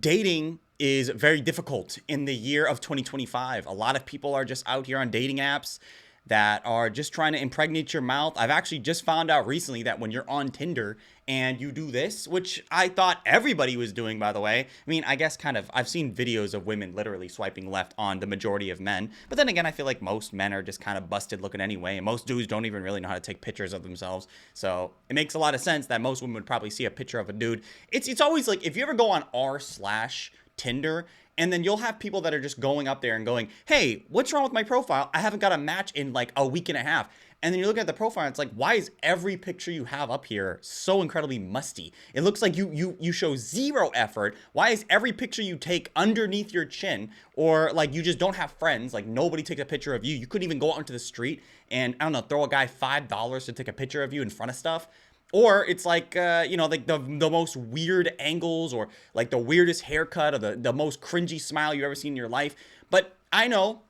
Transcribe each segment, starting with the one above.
Dating is very difficult in the year of 2025. A lot of people are just out here on dating apps that are just trying to impregnate your mouth. I've actually just found out recently that when you're on Tinder and you do this, which I thought everybody was doing, by the way. I mean, I guess kind of, I've seen videos of women literally swiping left on the majority of men. But then again, I feel like most men are just kind of busted looking anyway. And most dudes don't even really know how to take pictures of themselves. So it makes a lot of sense that most women would probably see a picture of a dude. It's always like, if you ever go on r slash Tinder, and then you'll have people that are just going up there and going, hey, what's wrong with my profile? I haven't got a match in like a week and a half. And then you look at the profile and it's like, why is every picture you have up here so incredibly musty? It looks like you show zero effort. Why is every picture you take underneath your chin, or like you just don't have friends? Like nobody takes a picture of you. You couldn't even go out into the street and, I don't know, throw a guy $5 to take a picture of you in front of stuff. Or it's like, like the most weird angles, or like the weirdest haircut, or the most cringy smile you've ever seen in your life. But I know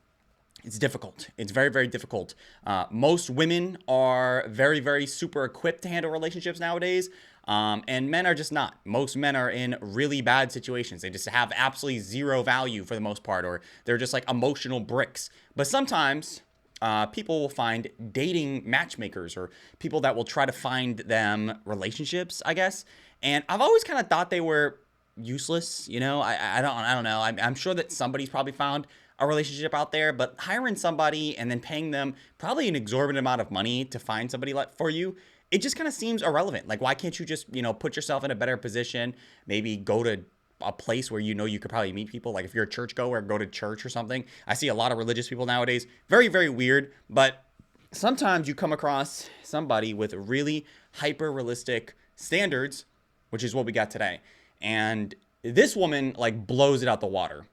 it's difficult. It's very, very difficult. Most women are very, very super equipped to handle relationships nowadays. And men are just not. Most men are in really bad situations. They just have absolutely zero value for the most part, or they're just like emotional bricks. But sometimes people will find dating matchmakers, or people that will try to find them relationships, I guess. And I've always kind of thought they were useless. I don't know. I'm sure that somebody's probably found a relationship out there, but hiring somebody and then paying them probably an exorbitant amount of money to find somebody like for you, it just kind of seems irrelevant. Like, why can't you just, put yourself in a better position? Maybe go to a place where you could probably meet people. Like if you're a church goer, go to church or something. I see a lot of religious people nowadays. Very, very weird. But sometimes you come across somebody with really hyper realistic standards, which is what we got today. And this woman like blows it out the water.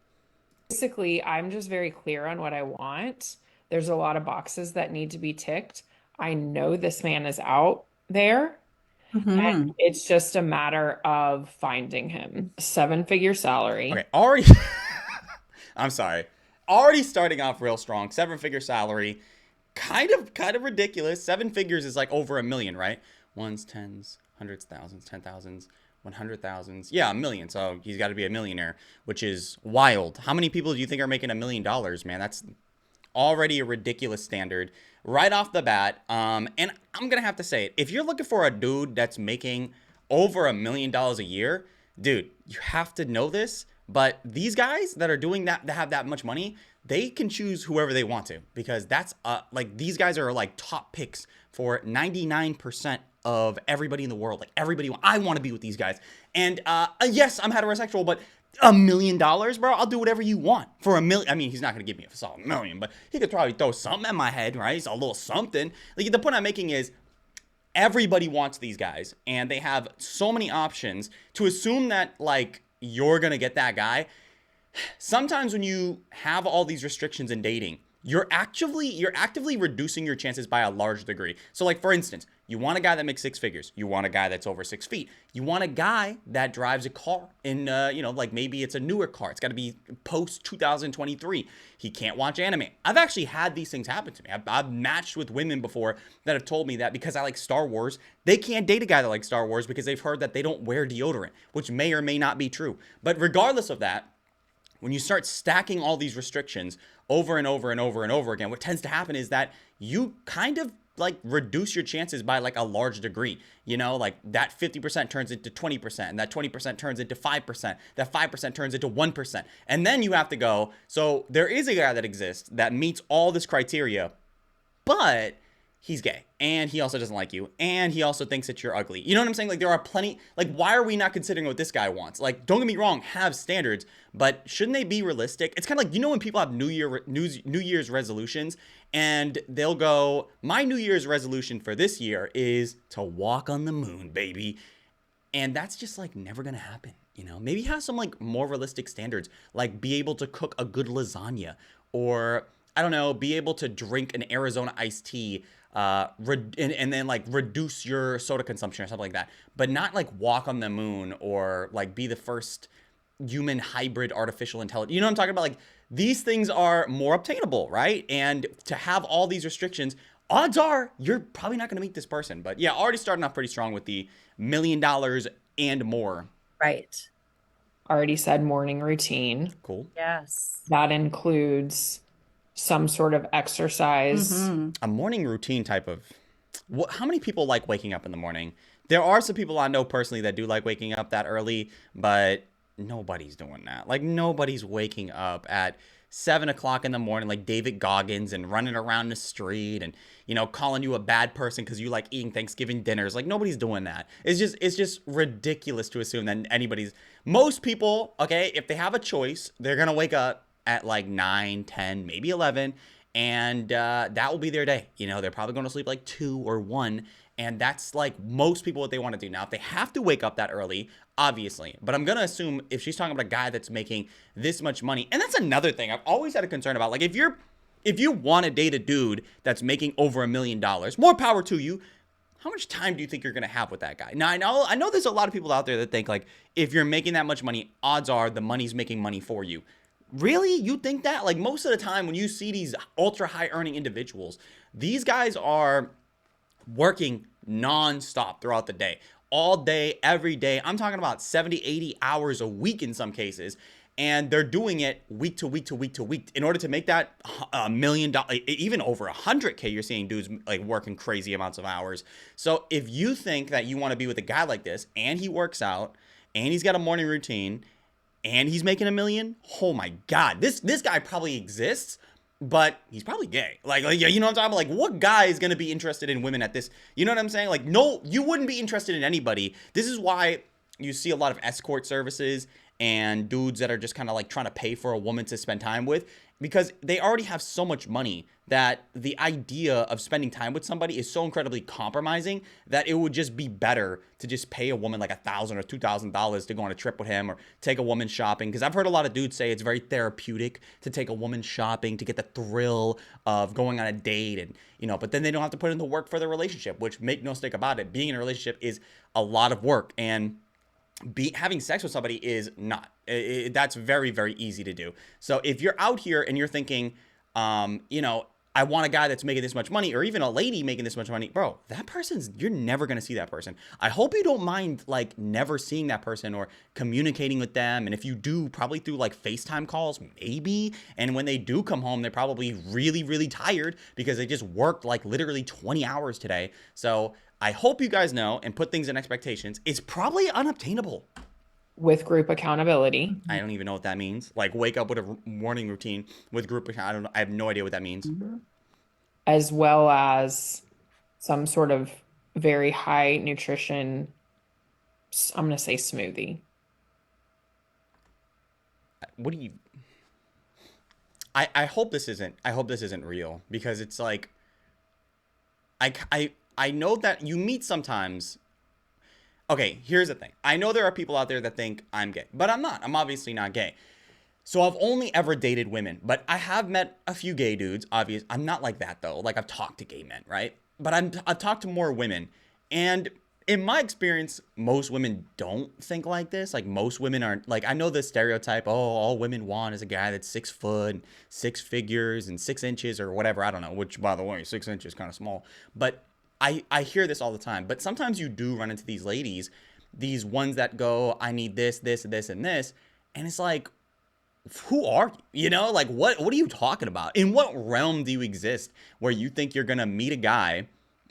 Basically, I'm just very clear on what I want. There's a lot of boxes that need to be ticked. I know this man is out there, and Hmm. it's just a matter of finding him. Seven-figure salary. Okay, already I'm sorry. Already starting off real strong. Seven-figure salary. Kind of ridiculous. Seven figures is like over a million, right? Ones, tens, hundreds, thousands, 10,000s, 100,000s. Yeah, a million. So he's got to be a millionaire, which is wild. How many people do you think are making $1 million, man? That's already a ridiculous standard right off the bat. And I'm gonna have to say it. If you're looking for a dude that's making over $1 million a year, dude, you have to know this. But these guys that are doing that, that have that much money, they can choose whoever they want to, because that's like these guys are like top picks for 99% of everybody in the world. Like everybody, I want to be with these guys. And yes, I'm heterosexual, but $1 million, bro, I'll do whatever you want for a million. I mean, he's not gonna give me a solid million, but he could probably throw something at my head, right? He's a little something. Like the point I'm making is everybody wants these guys, and they have so many options. To assume that like you're gonna get that guy, sometimes when you have all these restrictions in dating, you're actively reducing your chances by a large degree. So like for instance, you want a guy that makes six figures, you want a guy that's over 6 feet, you want a guy that drives a car in like maybe it's a newer car, it's got to be post 2023, he can't watch anime. I've actually had these things happen to me. I've matched with women before that have told me that because I like Star Wars, they can't date a guy that likes Star Wars because they've heard that they don't wear deodorant, which may or may not be true. But regardless of that, when you start stacking all these restrictions over and over and over and over again, what tends to happen is that you kind of like reduce your chances by like a large degree. Like that 50% turns into 20%, and that 20% turns into 5%, that 5% turns into 1%. And then you have to go, so there is a guy that exists that meets all this criteria, but he's gay, and he also doesn't like you, and he also thinks that you're ugly. You know what I'm saying? Like there are plenty. Like, why are we not considering what this guy wants? Like, don't get me wrong, have standards, but shouldn't they be realistic? It's kind of like, when people have New Year's resolutions, and they'll go, my New Year's resolution for this year is to walk on the moon, baby. And that's just like never gonna happen. Maybe have some like more realistic standards, like be able to cook a good lasagna, or I don't know, be able to drink an Arizona iced tea, and then like reduce your soda consumption or something like that, but not like walk on the moon or like be the first human hybrid artificial intelligence. You know what I'm talking about? Like these things are more obtainable, right? And to have all these restrictions, odds are you're probably not going to meet this person. But yeah, already starting off pretty strong with the $1 million and more. Right. Already said morning routine. Cool. Yes. That includes some sort of exercise. Mm-hmm. A morning routine type of. How many people like waking up in the morning? There are some people I know personally that do like waking up that early, but nobody's doing that. Like nobody's waking up at 7 o'clock in the morning like David Goggins and running around the street and calling you a bad person because you like eating Thanksgiving dinners. Like nobody's doing that. It's just ridiculous to assume that anybody's. Most people, okay, if they have a choice, they're gonna wake up at like 9, 10, maybe 11, and that will be their day. They're probably going to sleep like 2 or 1, and that's like most people what they want to do. Now, if they have to wake up that early, obviously, but I'm going to assume if she's talking about a guy that's making this much money, and that's another thing I've always had a concern about. Like if you want to date a dude that's making over $1 million, more power to you. How much time do you think you're going to have with that guy? Now, I know there's a lot of people out there that think like if you're making that much money, odds are the money's making money for you. Really? You think that? Like most of the time when you see these ultra high earning individuals, these guys are working nonstop throughout the day. All day, every day. I'm talking about 70, 80 hours a week in some cases. And they're doing it week to week to week to week in order to make that $1 million, even over 100K. You're seeing dudes like working crazy amounts of hours. So if you think that you want to be with a guy like this and he works out and he's got a morning routine and he's making $1 million, oh my God, this guy probably exists, but he's probably gay. Like yeah, you know what I'm talking about? Like, what guy is gonna be interested in women at this? You know what I'm saying? Like, no, you wouldn't be interested in anybody. This is why you see a lot of escort services and dudes that are just kind of like trying to pay for a woman to spend time with, because they already have so much money that the idea of spending time with somebody is so incredibly compromising that it would just be better to just pay a woman like $1,000 or $2,000 to go on a trip with him or take a woman shopping. Because I've heard a lot of dudes say it's very therapeutic to take a woman shopping to get the thrill of going on a date, and but then they don't have to put in the work for the relationship, which, make no mistake about it, being in a relationship is a lot of work, and having sex with somebody is not. That's very, very easy to do. So if you're out here and you're thinking, I want a guy that's making this much money, or even a lady making this much money, bro, you're never going to see that person. I hope you don't mind like never seeing that person or communicating with them. And if you do, probably through like FaceTime calls, maybe. And when they do come home, they're probably really, really tired because they just worked like literally 20 hours today. So I hope you guys know and put things in expectations. It's probably unobtainable. With group accountability. I don't even know what that means. Like wake up with a morning routine with group. I don't know. I have no idea what that means. As well as some sort of very high nutrition, I'm going to say smoothie. What do you? I hope this isn't. I hope this isn't real, because it's like. I know that you meet sometimes. Okay, here's the thing. I know there are people out there that think I'm gay, but I'm not. I'm obviously not gay. So I've only ever dated women, but I have met a few gay dudes. Obvious. I'm not like that though. Like, I've talked to gay men, right? But I've talked to more women, and in my experience, most women don't think like this. Like, most women aren't like, I know the stereotype. Oh, all women want is a guy that's 6 foot, 6 figures, and 6 inches or whatever. I don't know. Which, by the way, 6 inches is kind of small. But I hear this all the time. But sometimes you do run into these ladies, these ones that go, I need this, this, this, and this, and it's like, who are you? Like, what are you talking about? In what realm do you exist where you think you're gonna meet a guy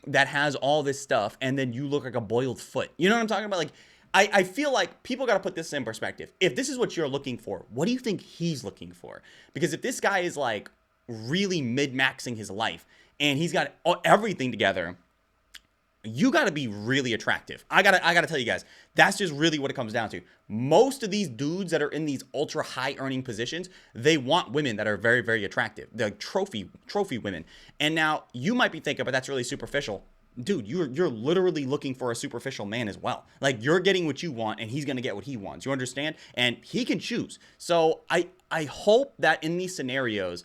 that has all this stuff and then you look like a boiled foot? You know what I'm talking about? Like, I feel like people got to put this in perspective. If this is what you're looking for, what do you think he's looking for? Because if this guy is like really mid-maxing his life and he's got everything together, you got to be really attractive. I gotta tell you guys, that's just really what it comes down to. Most of these dudes that are in these ultra high earning positions, they want women that are very, very attractive. They're trophy women. And now you might be thinking, but that's really superficial. Dude, you're literally looking for a superficial man as well. Like, you're getting what you want and he's gonna get what he wants. You understand? And he can choose. So I hope that in these scenarios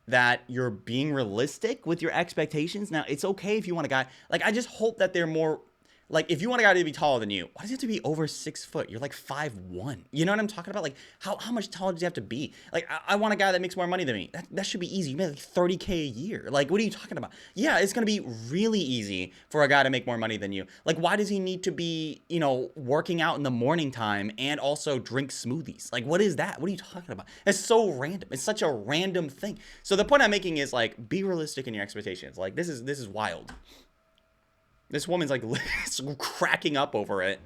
that you're being realistic with your expectations. Now, it's okay if you want a guy. Like, I just hope that they're more Like, if you want a guy to be taller than you, why does he have to be over 6 foot? You're like 5'1". You know what I'm talking about? Like, how much taller does he have to be? Like, I want a guy that makes more money than me. That should be easy. You make like 30K a year. Like, what are you talking about? Yeah, it's gonna be really easy for a guy to make more money than you. Like, why does he need to be, working out in the morning time and also drink smoothies? Like, what is that? What are you talking about? It's so random. It's such a random thing. So the point I'm making is like, be realistic in your expectations. Like, this is wild. This woman's like cracking up over it.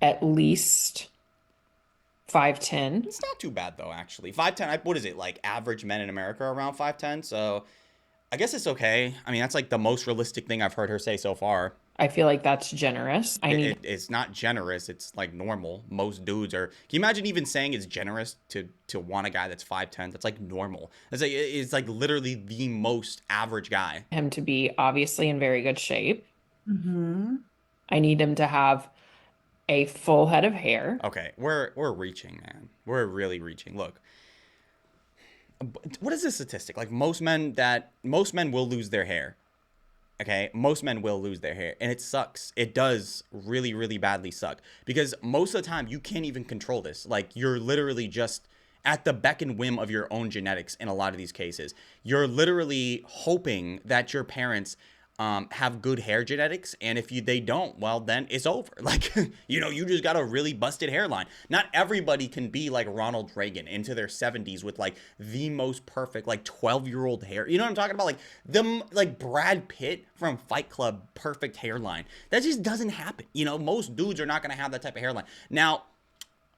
At least 5'10". It's not too bad though, actually. 5'10". What is it like? Average men in America are around 5'10". So I guess it's okay. I mean, that's like the most realistic thing I've heard her say so far. I feel like that's generous. I need It's not generous. It's like normal. Most dudes are. Can you imagine even saying it's generous to want a guy that's 5'10"? That's like normal. It's like literally the most average guy. him to be obviously in very good shape. Mm-hmm. I need him to have a full head of hair. Okay, we're reaching, man. We're really reaching. Look, what is this statistic? Like most men will lose their hair. Okay, most men will lose their hair, and it sucks. It does really, really badly suck because most of the time you can't even control this. Like, you're literally just at the beck and whim of your own genetics in a lot of these cases. You're literally hoping that your parents have good hair genetics, and if they don't, well, then it's over. Like, you just got a really busted hairline. Not everybody can be like Ronald Reagan into their 70s with like the most perfect like 12-year-old hair. You know what I'm talking about? Like them, like Brad Pitt from Fight Club, perfect hairline. That just doesn't happen. Most dudes are not gonna have that type of hairline. Now,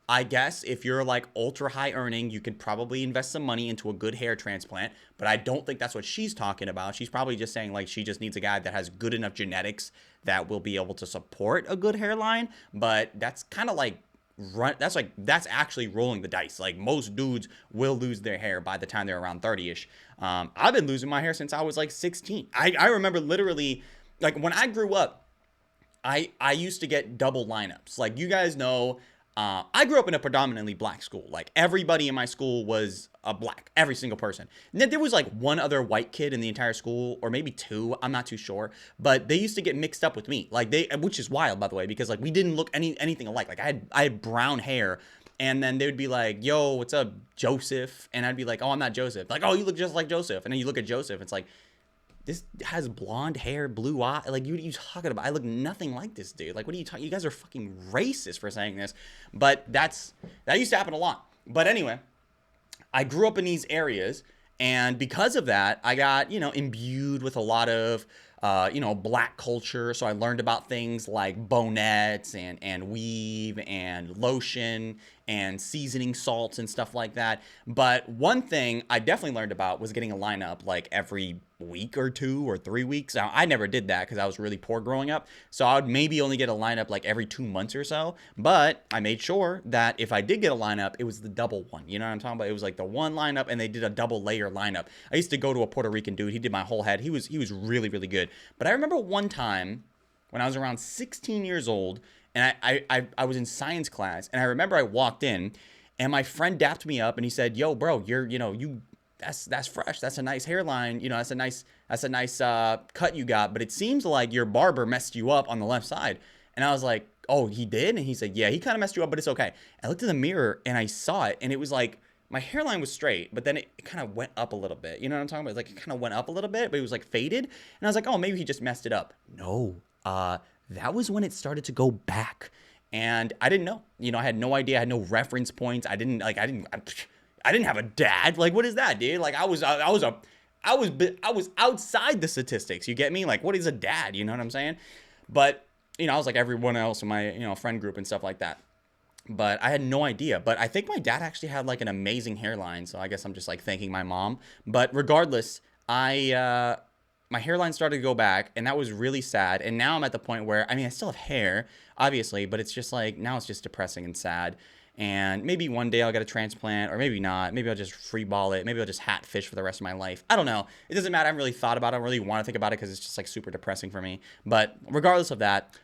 I guess if you're like ultra high earning, you could probably invest some money into a good hair transplant, but I don't think that's what she's talking about. She's probably just saying like she just needs a guy that has good enough genetics that will be able to support a good hairline, but that's kind of like that's actually rolling the dice. Like, most dudes will lose their hair by the time they're around 30ish. I've been losing my hair since I was like 16. I remember literally, like, when I grew up, I used to get double lineups. Like, you guys know, I grew up in a predominantly black school. Like, everybody in my school was a black, every single person. And then there was like one other white kid in the entire school, or maybe two, I'm not too sure. But they used to get mixed up with me, like which is wild, by the way, because like we didn't look anything alike. Like, I had brown hair, and then they would be like, "Yo, what's up, Joseph?" And I'd be like, "Oh, I'm not Joseph." Like, "Oh, you look just like Joseph." And then you look at Joseph, it's like, this has blonde hair, blue eye. Like, what are you talking about? I look nothing like this dude. Like, what are you talking? You guys are fucking racist for saying this. But that used to happen a lot. But anyway, I grew up in these areas, and because of that, I got, imbued with a lot of, black culture. So I learned about things like bonettes and weave and lotion and seasoning salts and stuff like that. But one thing I definitely learned about was getting a lineup like every week or 2 or 3 weeks. Now, I never did that because I was really poor growing up. So I would maybe only get a lineup like every 2 months or so. But I made sure that if I did get a lineup, it was the double one. You know what I'm talking about? It was like the one lineup, and they did a double layer lineup. I used to go to a Puerto Rican dude. He did my whole head. He was really, really good. But I remember one time when I was around 16 years old, and I was in science class, and I remember I walked in, and my friend dapped me up, and he said, "Yo, bro, that's fresh. That's a nice hairline. That's a nice cut you got. But it seems like your barber messed you up on the left side." And I was like, "Oh, he did?" And he said, "Yeah, he kind of messed you up, but it's okay." I looked in the mirror and I saw it, and it was like my hairline was straight, but then it kind of went up a little bit. You know what I'm talking about? Like, it kind of went up a little bit, but it was like faded. And I was like, "Oh, maybe he just messed it up." No, that was when it started to go back. And I didn't know. I had no idea. I had no reference points. I didn't have a dad. Like, what is that, dude? Like, I was outside the statistics. You get me? Like, what is a dad? You know what I'm saying? But, I was like everyone else in my, friend group and stuff like that. But I had no idea. But I think my dad actually had like an amazing hairline. So I guess I'm just like thanking my mom. But regardless, my hairline started to go back, and that was really sad. And now I'm at the point where, I still have hair, obviously, but it's just like, now it's just depressing and sad. And maybe one day I'll get a transplant, or maybe not. Maybe I'll just free ball it. Maybe I'll just hat fish for the rest of my life. I don't know. It doesn't matter. I haven't really thought about it. I don't really want to think about it because it's just like super depressing for me. But regardless of that,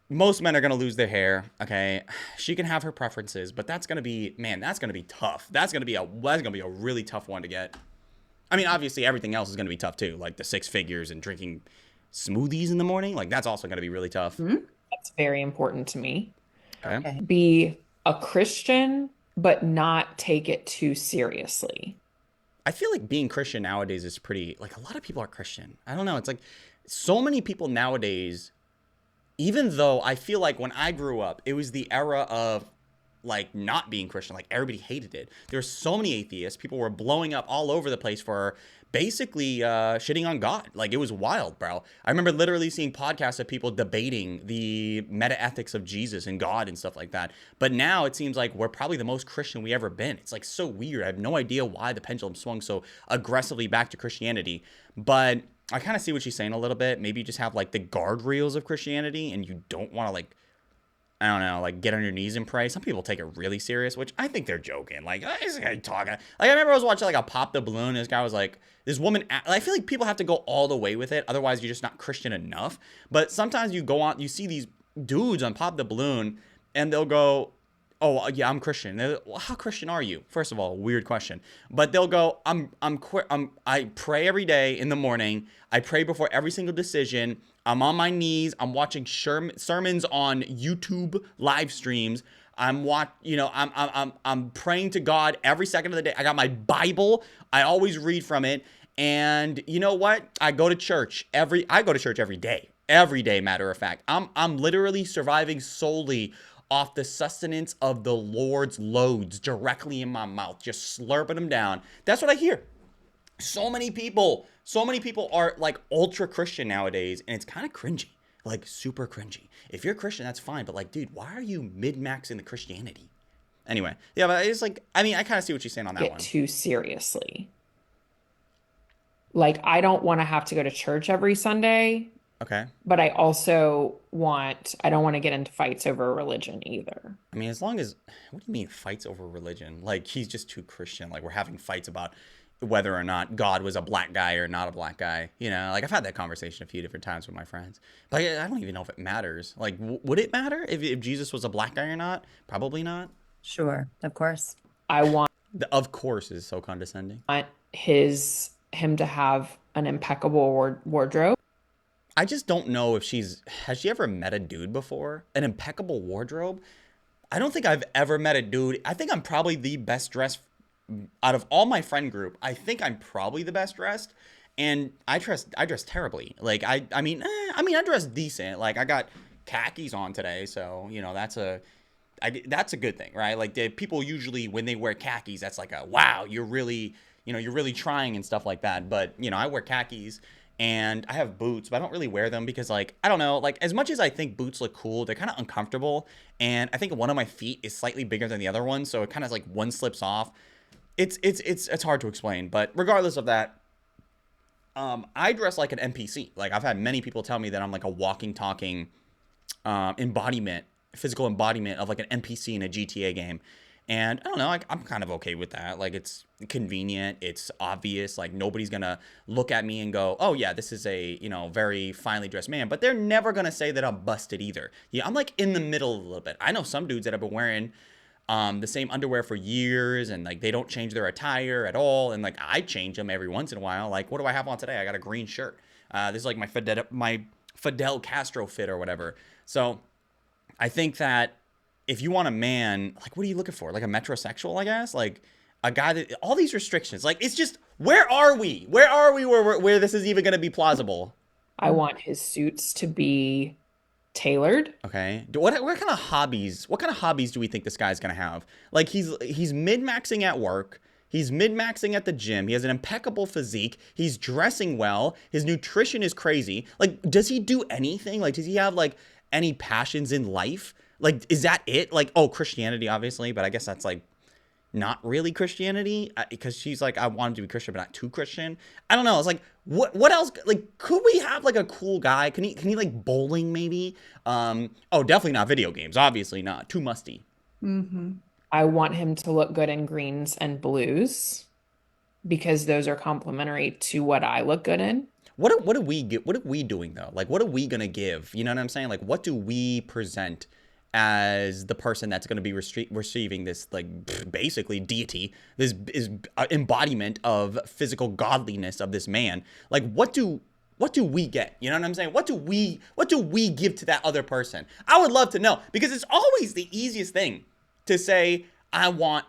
most men are going to lose their hair. Okay. She can have her preferences, but that's going to be tough. That's going to be a really tough one to get. Obviously everything else is going to be tough too. Like the 6 figures and drinking smoothies in the morning. Like, that's also going to be really tough. Hmm? That's very important to me. Okay. Okay. Be a Christian, but not take it too seriously. I feel like being Christian nowadays is pretty, like, a lot of people are Christian. I don't know. It's like so many people nowadays, even though I feel like when I grew up, it was the era of like not being Christian. Like everybody hated it. There's so many atheists. People were blowing up all over the place for basically shitting on God. Like it was wild, bro. I remember literally seeing podcasts of people debating the meta ethics of Jesus and God and stuff like that. But now it seems like we're probably the most Christian we ever been. It's like so weird. I have no idea why the pendulum swung so aggressively back to Christianity. But I kind of see what she's saying a little bit. Maybe you just have like the guardrails of Christianity and you don't want to like, I don't know, like get on your knees and pray. Some people take it really serious, which I think they're joking. Like, this guy talking. Like, I remember I was watching like a Pop the Balloon. And this guy was like, this woman. I feel like people have to go all the way with it. Otherwise, you're just not Christian enough. But sometimes you go on, you see these dudes on Pop the Balloon, and they'll go, "Oh yeah, I'm Christian." Well, how Christian are you? First of all, weird question. But they'll go, I pray every day in the morning. I pray before every single decision. I'm on my knees. I'm watching sermons on YouTube live streams. I'm praying to God every second of the day. I got my Bible. I always read from it. And you know what? I go to church every day. Every day, matter of fact. I'm literally surviving solely off the sustenance of the Lord's loads directly in my mouth, just slurping them down. That's what I hear. So many people are like ultra Christian nowadays, and it's kind of cringy, like super cringy. If you're Christian, that's fine, but like, dude, why are you mid-maxing the Christianity? Anyway, yeah, but it's like, I mean, I kind of see what she's saying on that Get one. too seriously. Like, I don't want to have to go to church every Sunday, Okay. but I don't want to get into fights over religion either. I mean, as long as, what do you mean fights over religion? Like, he's just too Christian. Like, we're having fights about whether or not God was a black guy or not a black guy. You know, like, I've had that conversation a few different times with my friends. But I don't even know if it matters. Like, would it matter if Jesus was a black guy or not? Probably not. Sure. Of course. I want The of course is so condescending. him to have an impeccable wardrobe. I just don't know if has she ever met a dude before? An impeccable wardrobe? I don't think I've ever met a dude. I think I'm probably the best dressed out of all my friend group. I think I'm probably the best dressed, and I dress terribly. Like I dress decent. Like I got khakis on today, so you know that's a good thing, right? Like people usually when they wear khakis, that's like a wow, you're really trying and stuff like that. But you know, I wear khakis and I have boots, but I don't really wear them because like I don't know, like as much as I think boots look cool, they're kind of uncomfortable, and I think one of my feet is slightly bigger than the other one, so it kind of like one slips off. It's hard to explain, but regardless of that, I dress like an NPC. Like I've had many people tell me that I'm like a walking, talking embodiment, physical embodiment of like an NPC in a GTA game. And I don't know, like, I'm kind of okay with that. Like, it's convenient, it's obvious. Like, nobody's gonna look at me and go, "Oh yeah, this is a very finely dressed man." But they're never gonna say that I'm busted either. Yeah, I'm like in the middle a little bit. I know some dudes that have been wearing the same underwear for years, and like they don't change their attire at all. And like I change them every once in a while. Like, what do I have on today? I got a green shirt. This is like my Fidel Castro fit or whatever. So I think that if you want a man, like, what are you looking for? Like a metrosexual, I guess? Like a guy that, all these restrictions, like, it's just, where are we? Where are we where this is even going to be plausible? I want his suits to be tailored. Okay. What kind of hobbies do we think this guy's going to have? Like, he's mid-maxing at work. He's mid-maxing at the gym. He has an impeccable physique. He's dressing well. His nutrition is crazy. Like, does he do anything? Like, does he have, like, any passions in life? Like, is that it? Like, oh, Christianity, obviously, but I guess that's, like, not really Christianity because she's like, I wanted to be Christian, but not too Christian. I don't know. It's like, what else? Like, could we have, like, a cool guy? Can he, like, bowling, maybe? Oh, definitely not video games. Obviously not. Too musty. Hmm. I want him to look good in greens and blues because those are complementary to what I look good in. What do we get? What are we doing though? Like, what are we gonna give? You know what I'm saying? Like, what do we present as the person that's going to be receiving this, like, basically deity, this is embodiment of physical godliness of this man? Like, what do we get? You know what I'm saying? What do we give to that other person? I would love to know, because it's always the easiest thing to say, I want.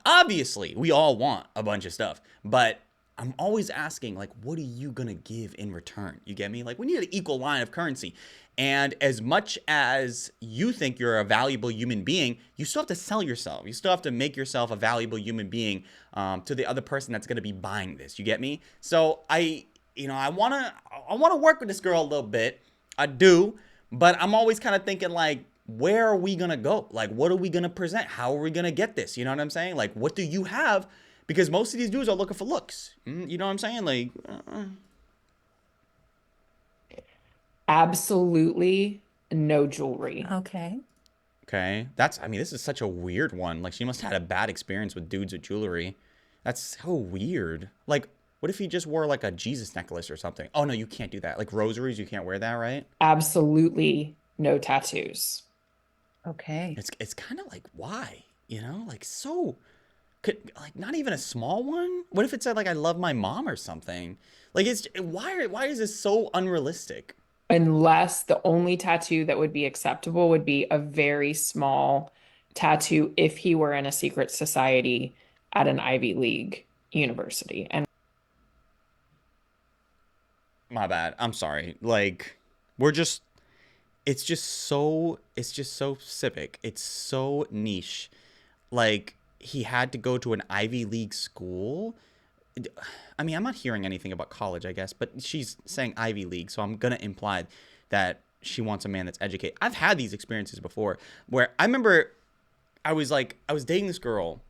Obviously, we all want a bunch of stuff, but I'm always asking, like, what are you gonna give in return? You get me? Like, we need an equal line of currency. And as much as you think you're a valuable human being, you still have to sell yourself. You still have to make yourself a valuable human being to the other person that's gonna be buying this. You get me? So I wanna work with this girl a little bit. I do, but I'm always kind of thinking, like, where are we gonna go? Like, what are we gonna present? How are we gonna get this? You know what I'm saying? Like, what do you have? Because most of these dudes are looking for looks. You know what I'm saying? Like, Absolutely no jewelry. Okay. okay, this is such a weird one. Like, she must have had a bad experience with dudes with jewelry. That's so weird. Like, what if he just wore like a Jesus necklace or something? Oh no, you can't do that. Like rosaries, you can't wear that, right? Absolutely no tattoos. Okay. It's kind of like, why? You know, like, so could, like, not even a small one. What if it said like I love my mom or something? Like, it's why is this so unrealistic? Unless the only tattoo that would be acceptable would be a very small tattoo if he were in a secret society at an Ivy League university. And My bad. I'm sorry. Like, we're just it's just so specific. It's so niche. Like, he had to go to an Ivy League school. I mean, I'm not hearing anything about college, I guess, but she's saying Ivy League, so I'm gonna imply that she wants a man that's educated. I've had these experiences before where I remember I was dating this girl,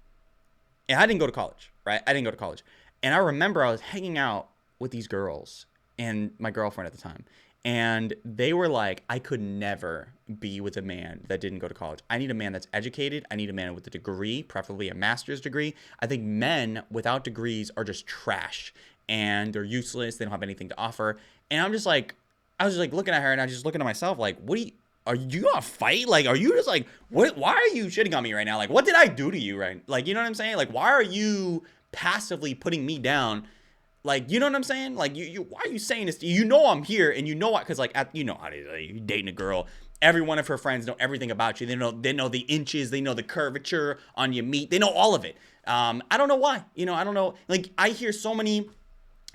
and I didn't go to college, right? I didn't go to college. And I remember I was hanging out with these girls and my girlfriend at the time. And they were like, I could never be with a man that didn't go to college. I need a man that's educated. I need a man with a degree, preferably a master's degree. I think men without degrees are just trash and they're useless. They don't have anything to offer. And I was just like looking at her, and I was just looking at myself like, are you gonna fight? Like, are you just like, why are you shitting on me right now? Like, what did I do to you, right? Like, you know what I'm saying? Like, why are you passively putting me down? Like, you know what I'm saying? Like, why are you saying this? You know I'm here, and you know what? Because, like, you know how it is. Like, you dating a girl. Every one of her friends know everything about you. They know the inches. They know the curvature on your meat. They know all of it. I don't know why. You know, I don't know. Like, I hear so many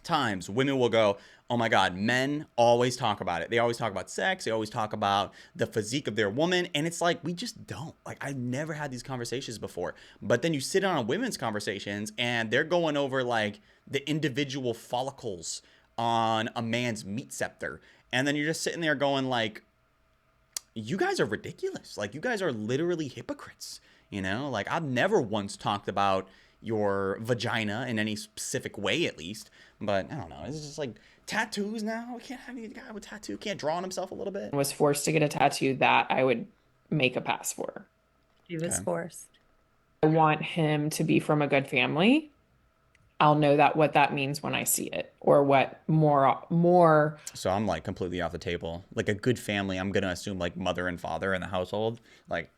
times women will go, oh my God, men always talk about it. They always talk about sex. They always talk about the physique of their woman. And it's like, we just don't. Like, I've never had these conversations before. But then you sit on women's conversations and they're going over like the individual follicles on a man's meat scepter. And then you're just sitting there going like, you guys are ridiculous. Like, you guys are literally hypocrites. You know, like, I've never once talked about your vagina in any specific way, at least. But I don't know. It's just like tattoos now. We can't have any guy with tattoo can't draw on himself a little bit. was forced to get a tattoo that I would make a pass for. She was Okay. forced. I want him to be from a good family. I'll know that what that means when I see it, or what more. So I'm like completely off the table. Like a good family, I'm gonna assume like mother and father in the household. Like,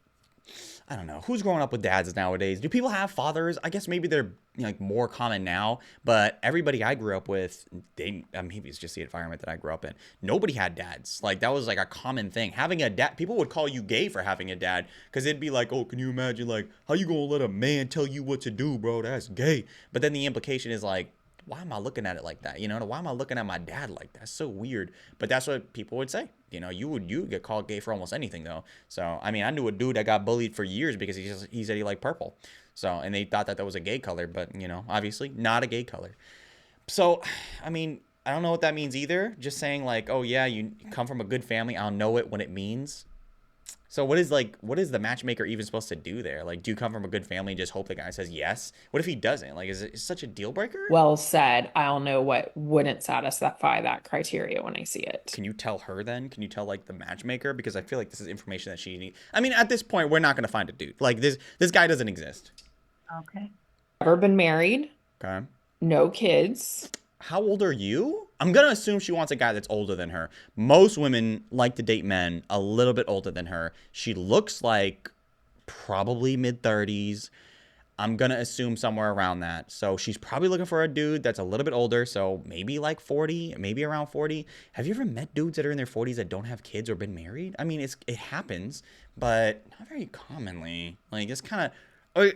I don't know. Who's growing up with dads nowadays? Do people have fathers? I guess maybe they're, you know, like more common now, but everybody I grew up with, maybe it's just the environment that I grew up in. Nobody had dads. Like, that was like a common thing. Having a dad, people would call you gay for having a dad, because it'd be like, oh, can you imagine, like, how you gonna let a man tell you what to do, bro? That's gay. But then the implication is like, why am I looking at it like that? You know, why am I looking at my dad like that? That's so weird. But that's what people would say. You know, you would get called gay for almost anything though. So I mean, I knew a dude that got bullied for years because he said he liked purple. So, and they thought that was a gay color, but you know, obviously not a gay color. So, I mean, I don't know what that means either. Just saying like, oh yeah, you come from a good family. I'll know it when it means. So what is the matchmaker even supposed to do there? Like, do you come from a good family and just hope the guy says yes? What if he doesn't? Like, is it such a deal breaker? Well said. I'll know what wouldn't satisfy that criteria when I see it. Can you tell her then? Can you tell like the matchmaker? Because I feel like this is information that she needs. I mean, at this point, we're not gonna find a dude. Like, this guy doesn't exist. Okay. Never been married, Okay. no kids. How old are you? I'm gonna assume she wants a guy that's older than her. Most women like to date men a little bit older than her. She looks like probably mid-30s. I'm going to assume somewhere around that. So she's probably looking for a dude that's a little bit older. So maybe like 40, maybe around 40. Have you ever met dudes that are in their 40s that don't have kids or been married? I mean, it happens, but not very commonly. Like, it's kind of,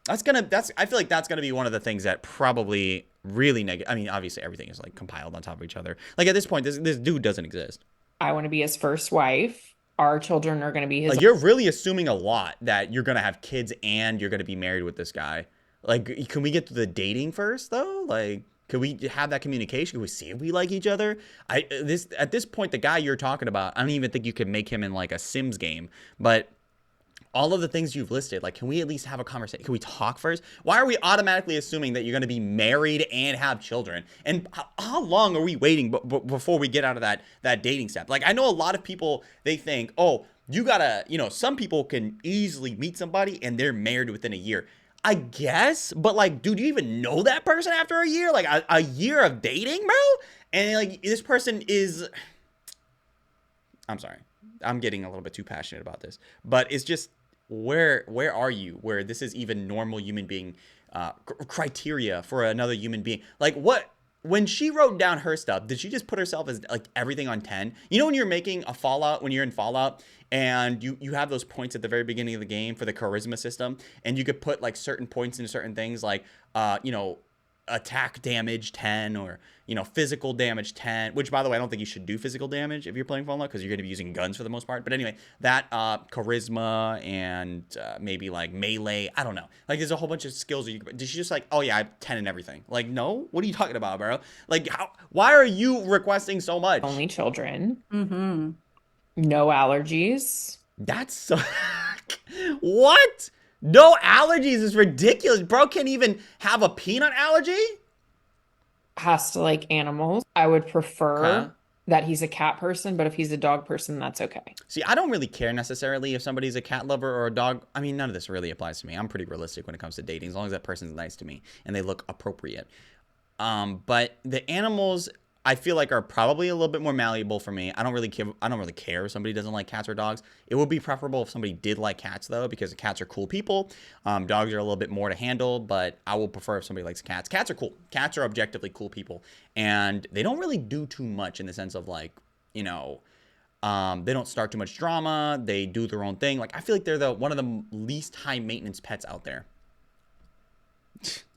I feel like that's going to be one of the things that probably really negative. I mean, obviously everything is like compiled on top of each other. Like at this point, this dude doesn't exist. I want to be his first wife. Our children are going to be his. Like, you're really assuming a lot that you're going to have kids and you're going to be married with this guy. Like, can we get to the dating first, though? Like, can we have that communication? Can we see if we like each other? At this point, the guy you're talking about, I don't even think you could make him in, like, a Sims game. But all of the things you've listed, like, can we at least have a conversation? Can we talk first? Why are we automatically assuming that you're going to be married and have children? And how long are we waiting before we get out of that dating step? Like, I know a lot of people, they think, oh, you gotta, some people can easily meet somebody and they're married within a year. I guess, but like, dude, do you even know that person after a year? Like, a year of dating, bro? And like, this person is, I'm sorry, I'm getting a little bit too passionate about this, but it's just, where are you where this is even normal human being criteria for another human being? Like, what, when she wrote down her stuff, did she just put herself as like everything on 10? When you're making a Fallout, when you're in Fallout and you have those points at the very beginning of the game for the charisma system, and you could put like certain points into certain things, like attack damage 10, or physical damage 10, which, by the way, I don't think you should do physical damage if you're playing Fallout, because you're going to be using guns for the most part. But anyway, that charisma and maybe like melee, I don't know, like there's a whole bunch of skills that you could. Did she just like, oh yeah, I have 10 in everything? Like, no, what are you talking about, bro? Like, why are you requesting so much? Only children. Mm-hmm. No allergies. That's so what? No allergies is ridiculous. Bro can't even have a peanut allergy? Has to like animals. I would prefer Okay. that he's a cat person, but if he's a dog person, that's okay. See, I don't really care necessarily if somebody's a cat lover or a dog. I mean, none of this really applies to me. I'm pretty realistic when it comes to dating, as long as that person's nice to me and they look appropriate. But the animals, I feel like, are probably a little bit more malleable for me. I don't really care if somebody doesn't like cats or dogs. It would be preferable if somebody did like cats, though, because cats are cool people. Dogs are a little bit more to handle, but I will prefer if somebody likes cats. Cats are cool. Cats are objectively cool people, and they don't really do too much in the sense of like, they don't start too much drama. They do their own thing. Like, I feel like they're one of the least high maintenance pets out there.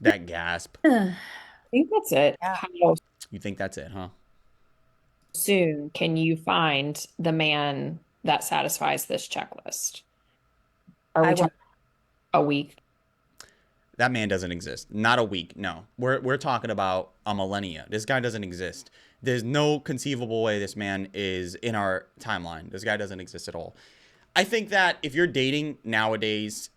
That gasp. I think that's it. Yeah. How You think that's it, huh? soon can you find the man that satisfies this checklist? Are we I talking a week? That man doesn't exist. Not a week. No. We're talking about a millennia. This guy doesn't exist. There's no conceivable way this man is in our timeline. This guy doesn't exist at all. I think that if you're dating nowadays,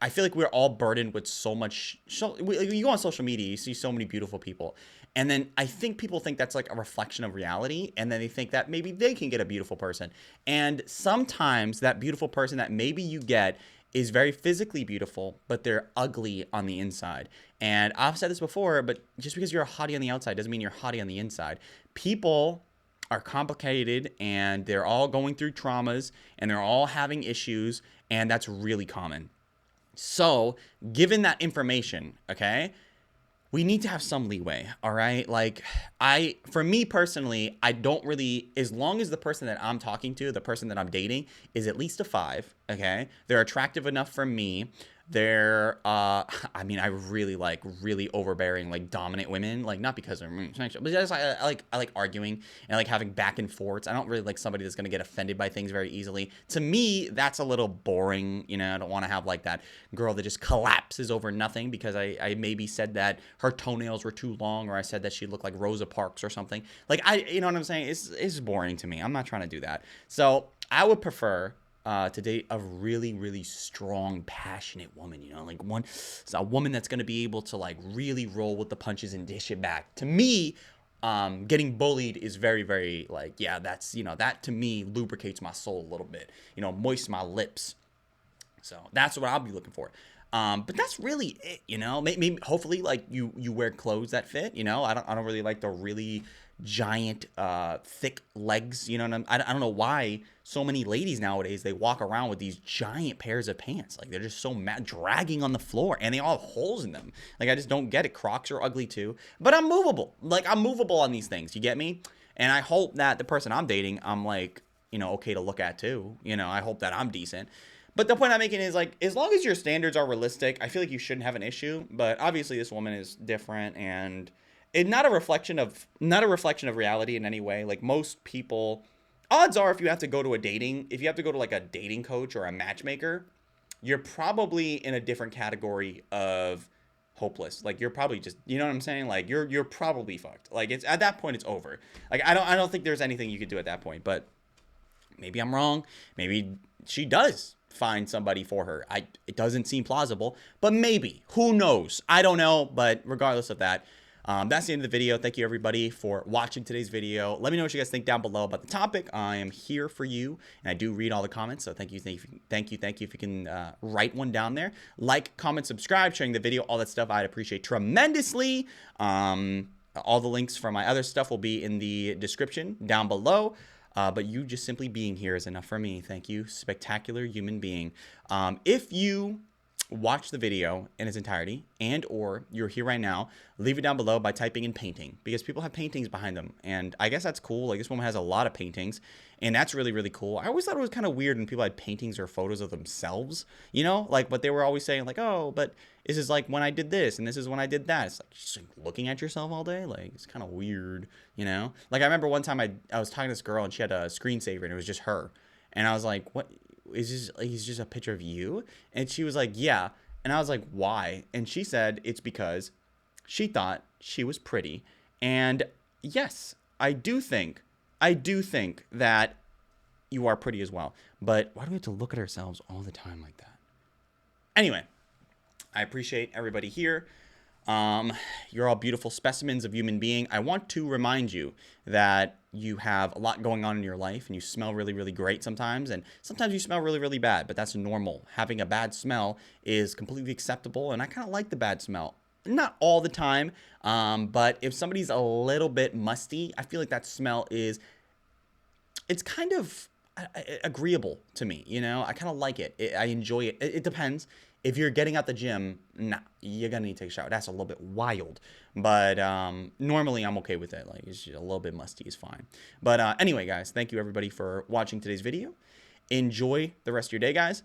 I feel like we're all burdened with so much. You go on social media, you see so many beautiful people. And then I think people think that's like a reflection of reality. And then they think that maybe they can get a beautiful person. And sometimes that beautiful person that maybe you get is very physically beautiful, but they're ugly on the inside. And I've said this before, but just because you're a hottie on the outside doesn't mean you're hottie on the inside. People are complicated and they're all going through traumas and they're all having issues. And that's really common. So, given that information, okay, we need to have some leeway, all right? Like, for me personally, I don't really, as long as the person that I'm talking to, the person that I'm dating, is at least a 5, okay? They're attractive enough for me. They're, I really like really overbearing, like dominant women, like not because they're sexual, but just I like arguing and I like having back and forths. I don't really like somebody that's gonna get offended by things very easily. To me, that's a little boring. I don't want to have like that girl that just collapses over nothing because I maybe said that her toenails were too long, or I said that she looked like Rosa Parks or something. Like you know what I'm saying? It's boring to me. I'm not trying to do that. So I would prefer to date a really, really strong, passionate woman, like a woman that's going to be able to like really roll with the punches and dish it back. To me, getting bullied is very, very like, yeah, that's, that to me lubricates my soul a little bit, moist my lips. So that's what I'll be looking for. But that's really it, you know. Maybe hopefully like you wear clothes that fit, you know. I don't really like the really giant thick legs, you know. And I don't know why so many ladies nowadays they walk around with these giant pairs of pants. Like they're just so mad dragging on the floor and they all have holes in them. Like I just don't get it. Crocs are ugly too. But I'm movable. Like I'm movable on these things. You get me? And I hope that the person I'm dating, I'm like, you know, okay to look at too. You know, I hope that I'm decent. But the point I'm making is like, as long as your standards are realistic, I feel like you shouldn't have an issue. But obviously, this woman is different, and it's not a reflection of reality in any way. Like most people, odds are, if you have to go to if you have to go to like a dating coach or a matchmaker, you're probably in a different category of hopeless. Like you're probably just, you know what I'm saying? Like you're probably fucked. Like it's at that point, it's over. Like I don't think there's anything you could do at that point. But maybe I'm wrong. Maybe she does find somebody for her. It doesn't seem plausible, but maybe. Who knows? I don't know, but regardless of that, that's the end of the video. Thank you everybody for watching today's video. Let me know what you guys think down below about the topic. I am here for you, and I do read all the comments, so thank you if you can write one down there. Like, comment, subscribe, sharing the video, all that stuff I'd appreciate tremendously. All the links for my other stuff will be in the description down below. But you just simply being here is enough for me. Thank you, spectacular human being. If you watch the video in its entirety and or you're here right now, leave it down below by typing in painting, because people have paintings behind them. And I guess that's cool. Like this woman has a lot of paintings, and that's really, really cool. I always thought it was kind of weird when people had paintings or photos of themselves, you know, like, but they were always saying like, oh, but this is like when I did this and this is when I did that. It's like just like looking at yourself all day. Like it's kind of weird, you know? Like I remember one time I was talking to this girl and she had a screensaver and it was just her. And I was like, what is this? Like, it's just a picture of you? And she was like, yeah. And I was like, why? And she said it's because she thought she was pretty. And yes, I do think that you are pretty as well. But why do we have to look at ourselves all the time like that? Anyway, I appreciate everybody here. You're all beautiful specimens of human being. I want to remind you that you have a lot going on in your life and you smell really, really great sometimes. And sometimes you smell really, really bad, but that's normal. Having a bad smell is completely acceptable. And I kind of like the bad smell. Not all the time, but if somebody's a little bit musty, I feel like that smell it's kind of agreeable to me, you know? I kind of like it. I enjoy it. It depends. If you're getting out the gym, nah, you're gonna need to take a shower. That's a little bit wild, but normally I'm okay with it. Like it's just a little bit musty is fine. But anyway, guys, thank you everybody for watching today's video. Enjoy the rest of your day, guys.